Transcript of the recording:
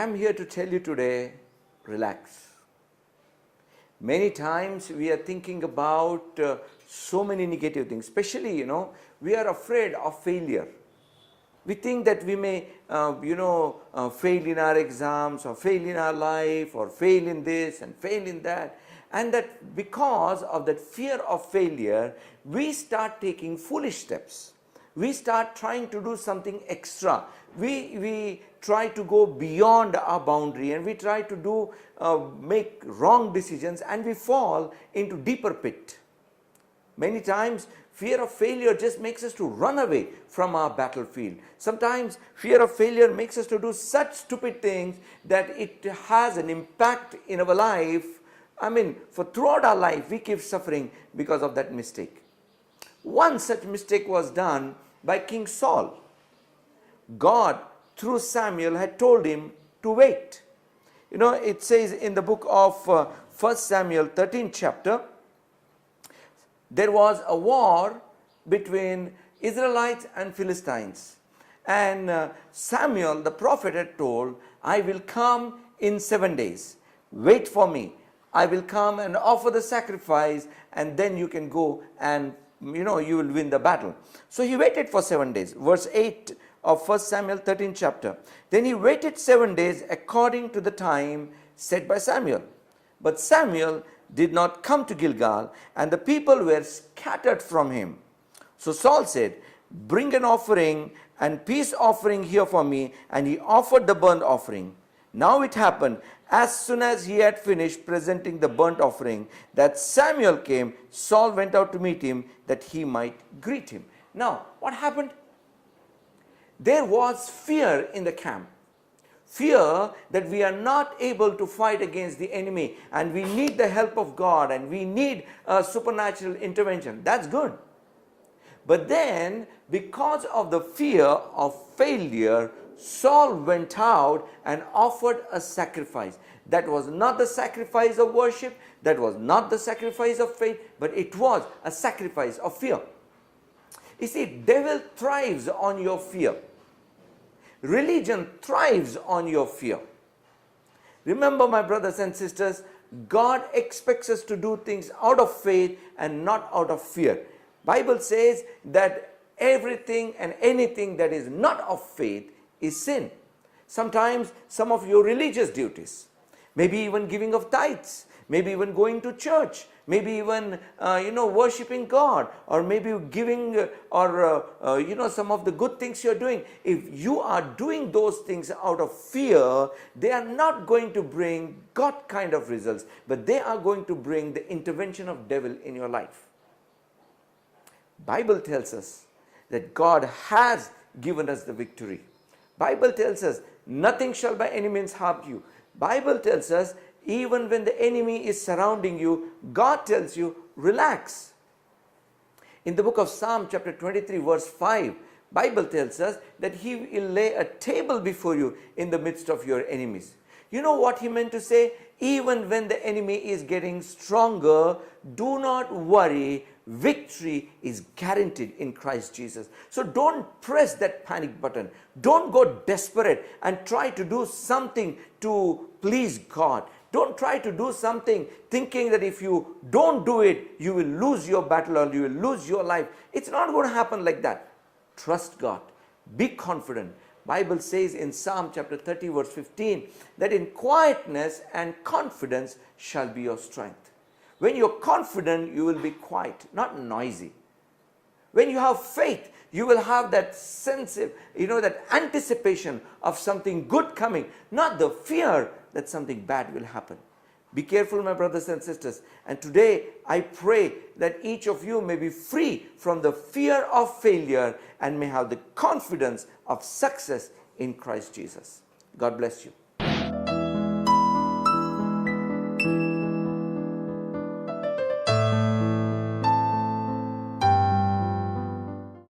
am here to tell you today, relax. Many times we are thinking about so many negative things, especially, we are afraid of failure. We think that we may, fail in our exams, or fail in our life, or fail in this and fail in that. And that because of that fear of failure, we start taking foolish steps. We start trying to do something extra. We try to go beyond our boundary, and we try to make wrong decisions, and we fall into deeper pit. Many times, fear of failure just makes us to run away from our battlefield. Sometimes fear of failure makes us to do such stupid things that it has an impact in our life. For throughout our life, we keep suffering because of that mistake. One such mistake was done by King Saul. God, through Samuel, had told him to wait. It says in the book of 1 Samuel 13 chapter, there was a war between Israelites and Philistines. And Samuel, the prophet, had told, I will come in 7 days. Wait for me. I will come and offer the sacrifice, and then you can go and, you will win the battle. So he waited for 7 days. Verse 8 of 1 Samuel 13 chapter. Then he waited 7 days according to the time set by Samuel. But Samuel did not come to Gilgal, and the people were scattered from him. So Saul said, bring an offering and peace offering here for me. And he offered the burnt offering. Now it happened, as soon as he had finished presenting the burnt offering, that Samuel came. Saul went out to meet him, that he might greet him. Now, what happened? There was fear in the camp. Fear that we are not able to fight against the enemy, and we need the help of God, and we need a supernatural intervention. That's good. But then, because of the fear of failure, Saul went out and offered a sacrifice. That was not the sacrifice of worship, that was not the sacrifice of faith, but it was a sacrifice of fear. You see, devil thrives on your fear. Religion thrives on your fear. Remember, my brothers and sisters, God expects us to do things out of faith and not out of fear. Bible says that everything and anything that is not of faith is sin. Sometimes some of your religious duties, maybe even giving of tithes, maybe even going to church, maybe even worshiping God, or maybe giving some of the good things you're doing. If you are doing those things out of fear, they are not going to bring God kind of results, but they are going to bring the intervention of devil in your life. Bible tells us that God has given us the victory. Bible tells us nothing shall by any means harm you. Bible tells us even when the enemy is surrounding you, God tells you, relax. In the book of Psalm chapter 23 verse 5, Bible tells us that he will lay a table before you in the midst of your enemies. You know what he meant to say? Even when the enemy is getting stronger, do not worry. Victory is guaranteed in Christ Jesus. So don't press that panic button. Don't go desperate and try to do something to please God. Don't try to do something thinking that if you don't do it, you will lose your battle or you will lose your life. It's not going to happen like that. Trust God. Be confident. Bible says in Psalm chapter 30 verse 15 that in quietness and confidence shall be your strength. When you're confident, you will be quiet, not noisy. When you have faith, you will have that sense of, that anticipation of something good coming, not the fear that something bad will happen. Be careful, my brothers and sisters. And today, I pray that each of you may be free from the fear of failure and may have the confidence of success in Christ Jesus. God bless you.